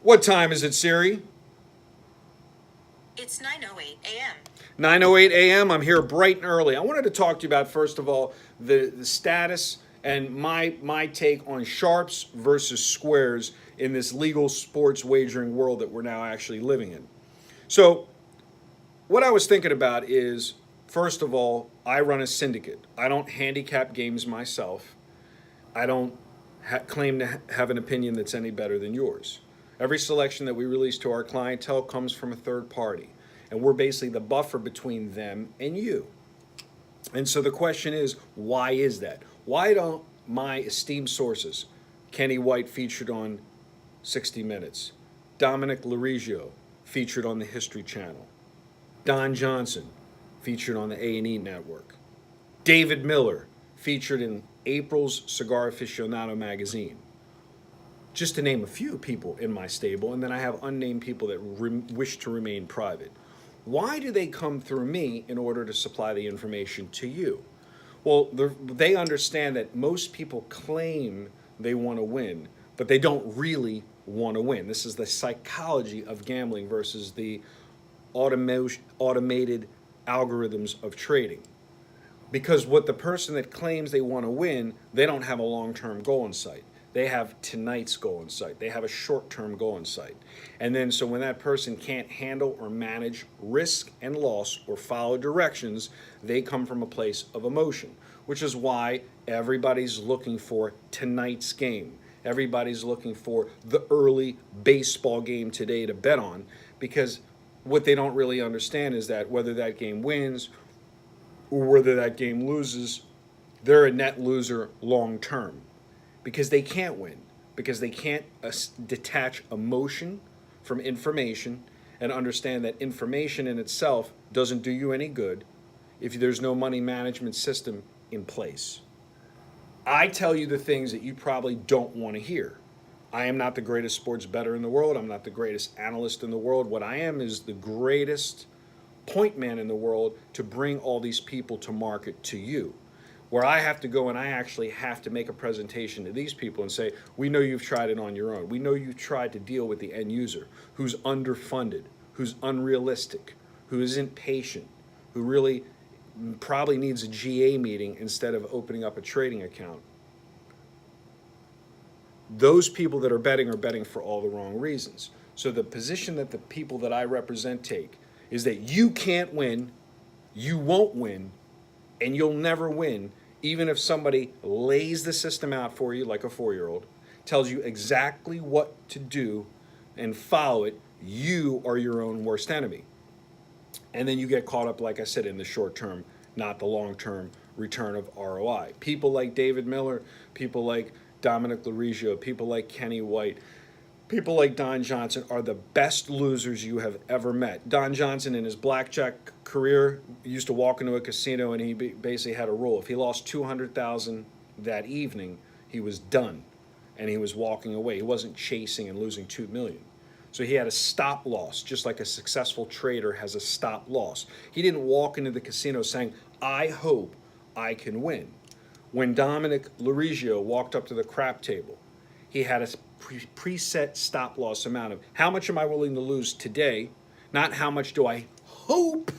What time is it, Siri? It's 9:08 a.m. 9:08 a.m. I'm here bright and early. I wanted to talk to you about, first of all, the status and my take on sharps versus squares in this legal sports wagering world that we're now actually living in. So, what I was thinking about is, first of all, I run a syndicate. I don't handicap games myself. I don't claim to have an opinion that's any better than yours. Every selection that we release to our clientele comes from a third party, and we're basically the buffer between them and you. And so the question is, why is that? Why don't my esteemed sources, Kenny White featured on 60 Minutes, Dominic Larigio featured on the History Channel, Don Johnson featured on the A&E Network, David Miller featured in April's Cigar Aficionado magazine, just to name a few people in my stable, and then I have unnamed people that wish to remain private. Why do they come through me in order to supply the information to you? Well, they understand that most people claim they want to win, but they don't really want to win. This is the psychology of gambling versus the automated algorithms of trading. Because what the person that claims they want to win, they don't have a long-term goal in sight. They have tonight's goal in sight. They have a short-term goal in sight. And then so when that person can't handle or manage risk and loss or follow directions, they come from a place of emotion, which is why everybody's looking for tonight's game. Everybody's looking for the early baseball game today to bet on, because what they don't really understand is that whether that game wins or whether that game loses, they're a net loser long term, because they can't win, because they can't detach emotion from information and understand that information in itself doesn't do you any good if there's no money management system in place. I tell you the things that you probably don't want to hear. I am not the greatest sports bettor in the world. I'm not the greatest analyst in the world. What I am is the greatest point man in the world to bring all these people to market to you. Where I have to go and I actually have to make a presentation to these people and say, we know you've tried it on your own. We know you've tried to deal with the end user who's underfunded, who's unrealistic, who isn't patient, who really probably needs a GA meeting instead of opening up a trading account. Those people that are betting for all the wrong reasons. So the position that the people that I represent take is that you can't win, you won't win, and you'll never win, even if somebody lays the system out for you like a 4-year-old, tells you exactly what to do and follow it. You are your own worst enemy. And then you get caught up, like I said, in the short term, not the long term return of ROI. People like David Miller, people like Dominic Larigio, people like Kenny White, people like Don Johnson are the best losers you have ever met. Don Johnson, in his blackjack career, used to walk into a casino and he basically had a rule. If he lost $200,000 that evening, he was done, and he was walking away. He wasn't chasing and losing $2 million. So he had a stop loss, just like a successful trader has a stop loss. He didn't walk into the casino saying, I hope I can win. When Dominic Larigio walked up to the crap table, he had a preset stop loss amount of how much am I willing to lose today, not how much do I hope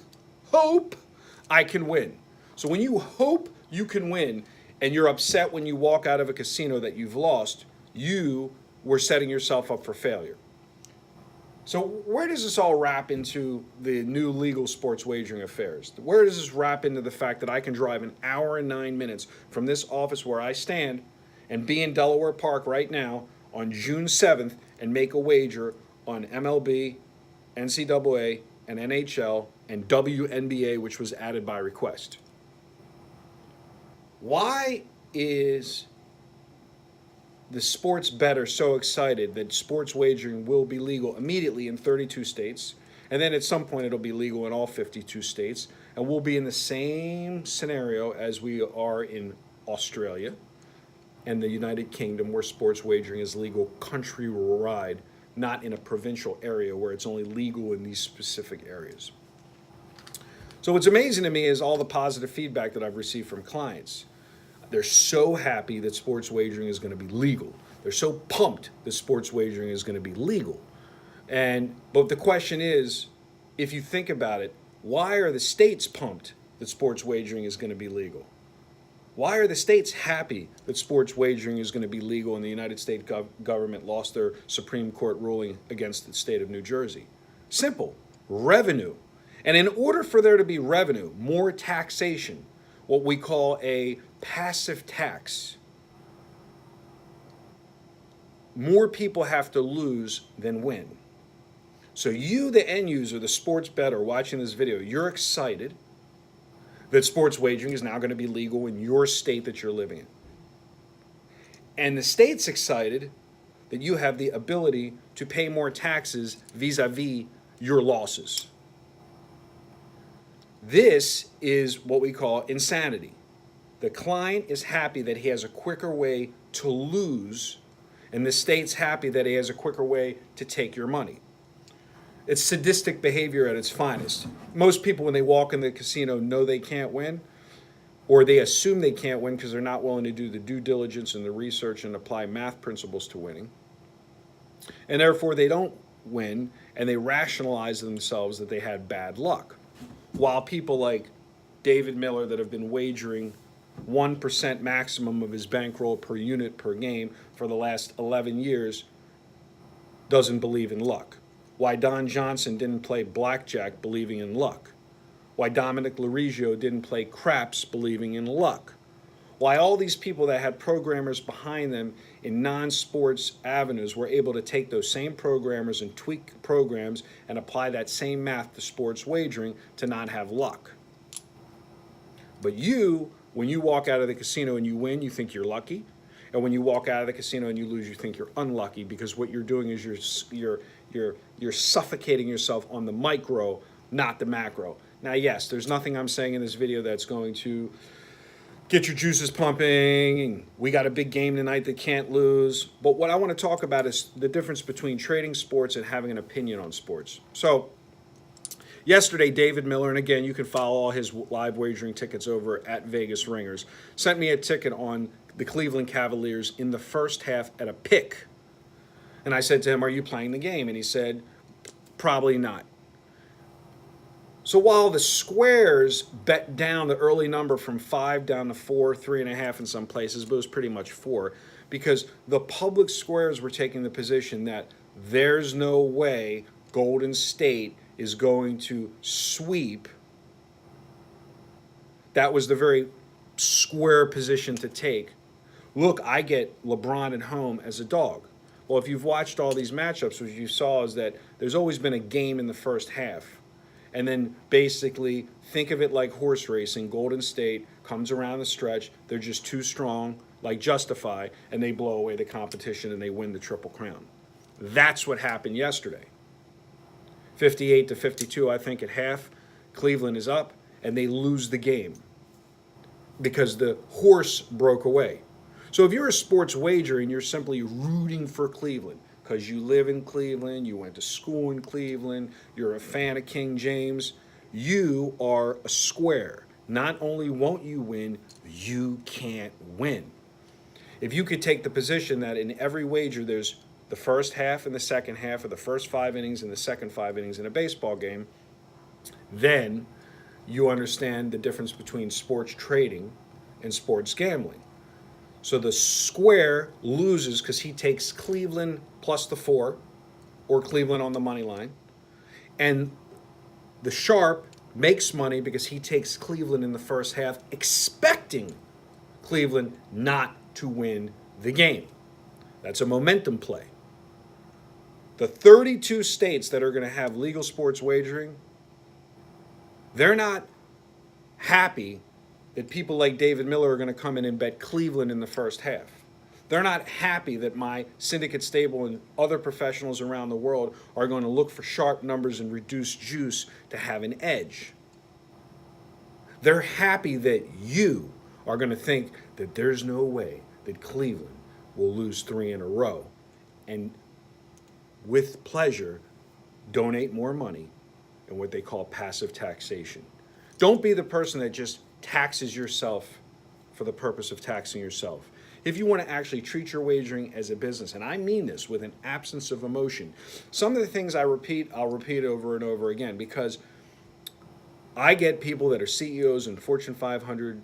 I can win. So when you hope you can win and you're upset when you walk out of a casino that you've lost, you were setting yourself up for failure. So where does this all wrap into the new legal sports wagering affairs? Where does this wrap into the fact that I can drive an hour and 9 minutes from this office where I stand and be in Delaware Park right now on June 7th and make a wager on MLB, NCAA, and NHL, and WNBA, which was added by request? Why is the sports bettor so excited that sports wagering will be legal immediately in 32 states, and then at some point it'll be legal in all 52 states, and we'll be in the same scenario as we are in Australia and the United Kingdom, where sports wagering is legal countrywide, not in a provincial area where it's only legal in these specific areas. So what's amazing to me is all the positive feedback that I've received from clients. They're so happy that sports wagering is going to be legal. They're so pumped that sports wagering is going to be legal. But the question is, if you think about it, why are the states pumped that sports wagering is going to be legal? Why are the states happy that sports wagering is going to be legal and the United States government lost their Supreme Court ruling against the state of New Jersey? Simple, revenue. And in order for there to be revenue, more taxation, what we call a passive tax, more people have to lose than win. So you, the end user, the sports bettor watching this video, you're excited that sports wagering is now going to be legal in your state that you're living in. And the state's excited that you have the ability to pay more taxes vis-a-vis your losses. This is what we call insanity. The client is happy that he has a quicker way to lose, and the state's happy that he has a quicker way to take your money. It's sadistic behavior at its finest. Most people, when they walk in the casino, know they can't win, or they assume they can't win because they're not willing to do the due diligence and the research and apply math principles to winning. And therefore, they don't win, and they rationalize themselves that they had bad luck. While people like David Miller that have been wagering 1% maximum of his bankroll per unit per game for the last 11 years doesn't believe in luck. Why Don Johnson didn't play blackjack believing in luck. Why Dominic Larigio didn't play craps believing in luck. Why all these people that had programmers behind them in non-sports avenues were able to take those same programmers and tweak programs and apply that same math to sports wagering to not have luck. But you, when you walk out of the casino and you win, you think you're lucky. And when you walk out of the casino and you lose, you think you're unlucky, because what you're doing is you're suffocating yourself on the micro, not the macro. Now, yes, there's nothing I'm saying in this video that's going to get your juices pumping. We got a big game tonight that can't lose. But what I want to talk about is the difference between trading sports and having an opinion on sports. So yesterday, David Miller, and again, you can follow all his live wagering tickets over at Vegas Ringers, sent me a ticket on the Cleveland Cavaliers in the first half at a pick. And I said to him, "Are you playing the game?" And he said, "Probably not." So while the squares bet down the early number from 5 down to 4, 3.5 in some places, but it was pretty much 4, because the public squares were taking the position that there's no way Golden State is going to sweep. That was the very square position to take. Look, I get LeBron at home as a dog. Well, if you've watched all these matchups, what you saw is that there's always been a game in the first half. And then basically think of it like horse racing. Golden State comes around the stretch. They're just too strong, like Justify, and they blow away the competition and they win the Triple Crown. That's what happened yesterday. 58-52, I think, at half. Cleveland is up, and they lose the game because the horse broke away. So if you're a sports wager and you're simply rooting for Cleveland because you live in Cleveland, you went to school in Cleveland, you're a fan of King James, you are a square. Not only won't you win, you can't win. If you could take the position that in every wager there's the first half and the second half, or the first 5 innings and the second 5 innings in a baseball game, then you understand the difference between sports trading and sports gambling. So the square loses because he takes Cleveland plus the 4, or Cleveland on the money line. And the sharp makes money because he takes Cleveland in the first half, expecting Cleveland not to win the game. That's a momentum play. The 32 states that are going to have legal sports wagering, they're not happy that people like David Miller are going to come in and bet Cleveland in the first half. They're not happy that my syndicate stable and other professionals around the world are going to look for sharp numbers and reduced juice to have an edge. They're happy that you are going to think that there's no way that Cleveland will lose 3 in a row, and with pleasure donate more money in what they call passive taxation. Don't be the person that just taxes yourself for the purpose of taxing yourself. if you want to actually treat your wagering as a business, and I mean this with an absence of emotion. Some of the things I'll repeat over and over again, because I get people that are CEOs and Fortune 500,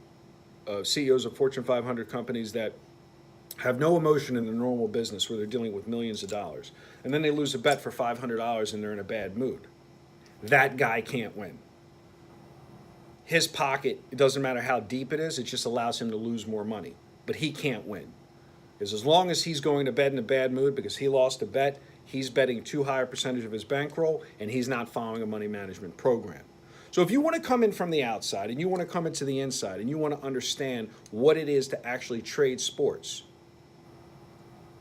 CEOs of Fortune 500 companies that have no emotion in the normal business where they're dealing with millions of dollars. And then they lose a bet for $500 and they're in a bad mood. That guy can't win. His pocket, it doesn't matter how deep it is, it just allows him to lose more money. But he can't win. Because as long as he's going to bed in a bad mood because he lost a bet, he's betting too high a percentage of his bankroll and he's not following a money management program. So if you want to come in from the outside and you want to come into the inside and you want to understand what it is to actually trade sports,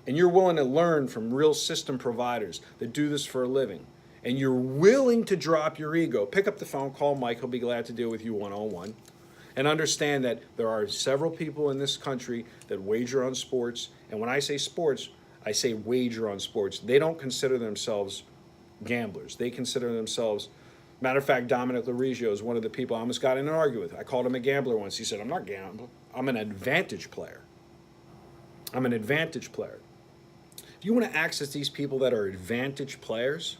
and you're willing to learn from real system providers that do this for a living, and you're willing to drop your ego, pick up the phone, call Mike, he'll be glad to deal with you one-on-one, and understand that there are several people in this country that wager on sports, and when I say sports, I say wager on sports. They don't consider themselves gamblers. They consider themselves, matter of fact, Dominic Larigio is one of the people I almost got in an argument with. I called him a gambler once. He said, I'm not gambling. I'm an advantage player. I'm an advantage player. If you want to access these people that are advantage players,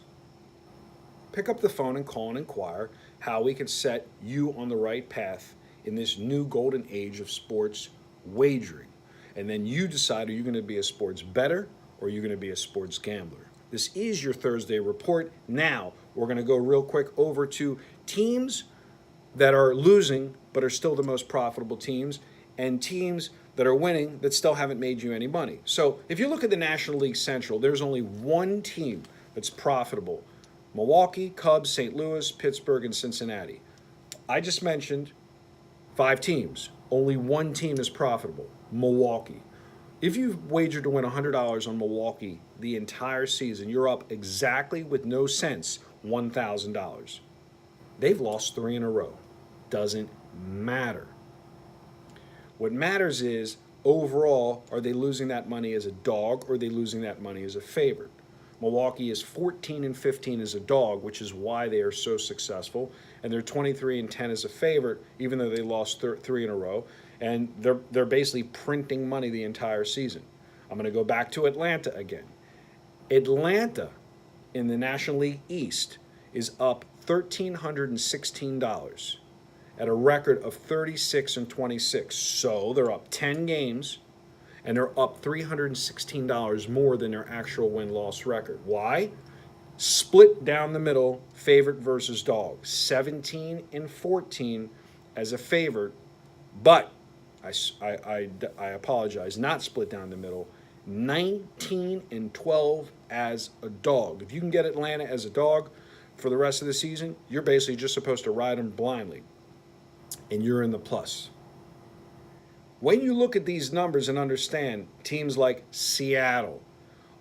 pick up the phone and call and inquire how we can set you on the right path in this new golden age of sports wagering. And then you decide, are you going to be a sports bettor or are you going to be a sports gambler? This is your Thursday report. Now, we're going to go real quick over to teams that are losing but are still the most profitable teams, and teams that are winning that still haven't made you any money. So if you look at the National League Central, there's only one team that's profitable. Milwaukee, Cubs, St. Louis, Pittsburgh, and Cincinnati. I just mentioned 5 teams. Only one team is profitable, Milwaukee. If you've wagered to win $100 on Milwaukee the entire season, you're up exactly with no cents, $1,000. They've lost 3 in a row. Doesn't matter. What matters is, overall, are they losing that money as a dog or are they losing that money as a favorite? Milwaukee is 14-15 as a dog, which is why they are so successful, and they're 23-10 as a favorite, even though they lost 3 in a row, and they're basically printing money the entire season. I'm going to go back to Atlanta again. Atlanta in the National League East is up $1,316 at a record of 36-26. So they're up 10 games, and they're up $316 more than their actual win-loss record. Why? Split down the middle, favorite versus dog. 17-14 as a favorite, but I apologize, not split down the middle. 19-12 as a dog. If you can get Atlanta as a dog for the rest of the season, you're basically just supposed to ride them blindly, and you're in the plus. When you look at these numbers and understand teams like Seattle,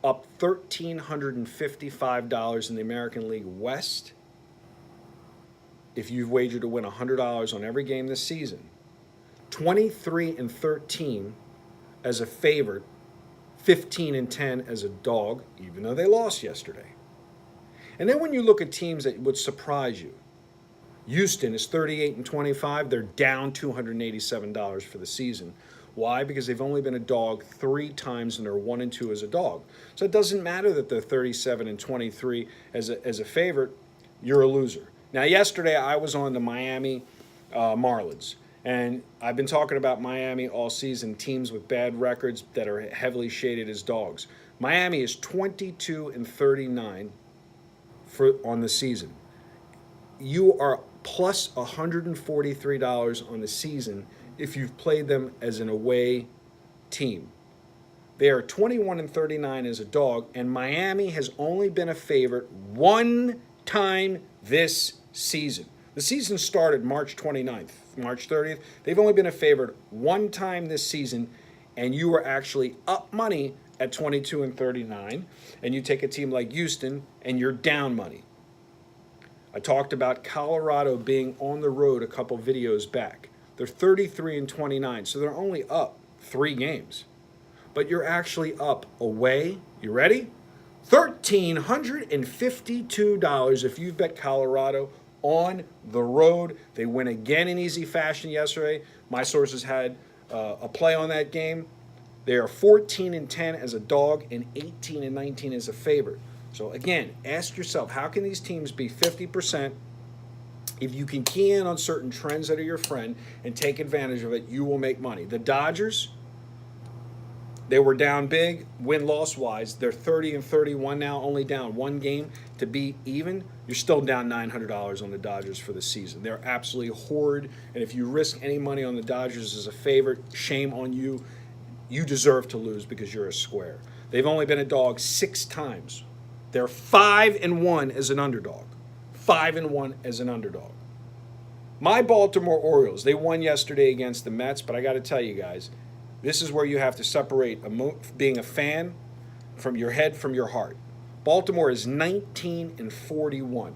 up $1,355 in the American League West, if you've wagered to win $100 on every game this season, 23-13 as a favorite, 15-10 as a dog, even though they lost yesterday. And then when you look at teams that would surprise you, Houston is 38-25. They're down $287 for the season. Why? Because they've only been a dog 3 times and they're 1-2 as a dog. So it doesn't matter that they're 37-23 as a favorite. You're a loser. Now, yesterday I was on the Miami Marlins, and I've been talking about Miami all season. Teams with bad records that are heavily shaded as dogs. Miami is 22-39 on the season. You are plus $143 on the season if you've played them as an away team. They are 21-39 as a dog, and Miami has only been a favorite 1 time this season. The season started March 29th, March 30th. They've only been a favorite 1 time this season, and you are actually up money at 22-39, and you take a team like Houston, and you're down money. I talked about Colorado being on the road a couple videos back. They're 33-29, so they're only up 3 games. But you're actually up away, you ready? $1,352 if you've bet Colorado on the road. They win again in easy fashion yesterday. My sources had a play on that game. They are 14-10 as a dog and 18-19 as a favorite. So again, ask yourself, how can these teams be 50%? If you can key in on certain trends that are your friend and take advantage of it, you will make money. The Dodgers, they were down big, win-loss wise. They're 30-31 now, only down one game to be even. You're still down $900 on the Dodgers for the season. They're absolutely horrid, and if you risk any money on the Dodgers as a favorite, shame on you. You deserve to lose because you're a square. They've only been a dog 6 times. They're 5-1 as an underdog. 5-1 as an underdog. My Baltimore Orioles, they won yesterday against the Mets, but I got to tell you guys, this is where you have to separate being a fan from your head from your heart. Baltimore is 19-41.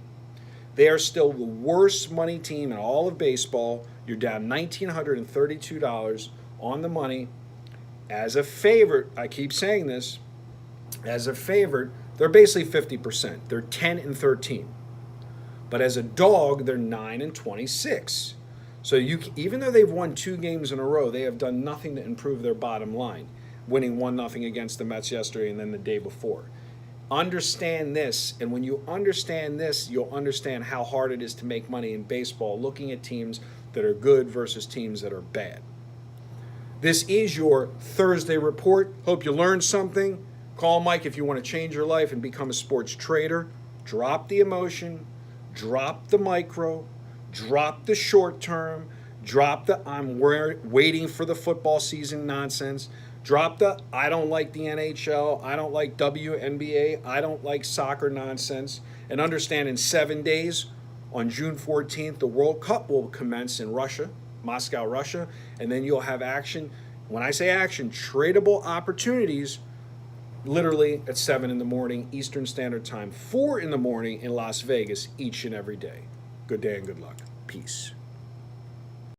They are still the worst money team in all of baseball. You're down $1,932 on the money. As a favorite, I keep saying this, as a favorite, they're basically 50%. They're 10-13. But as a dog, they're 9-26. So even though they've won 2 games in a row, they have done nothing to improve their bottom line, winning 1-0 against the Mets yesterday and then the day before. Understand this, and when you understand this, you'll understand how hard it is to make money in baseball, looking at teams that are good versus teams that are bad. This is your Thursday report. Hope you learned something. Call Mike if you want to change your life and become a sports trader. Drop the emotion. Drop the micro, drop the short term, drop the I'm waiting for the football season nonsense, drop the I don't like the NHL, I don't like WNBA, I don't like soccer nonsense, and understand in 7 days, on June 14th, the World Cup will commence in Russia, Moscow, Russia, and then you'll have action. When I say action, tradable opportunities, literally at 7 in the morning Eastern Standard Time, 4 in the morning in Las Vegas each and every day. Good day and good luck. Peace.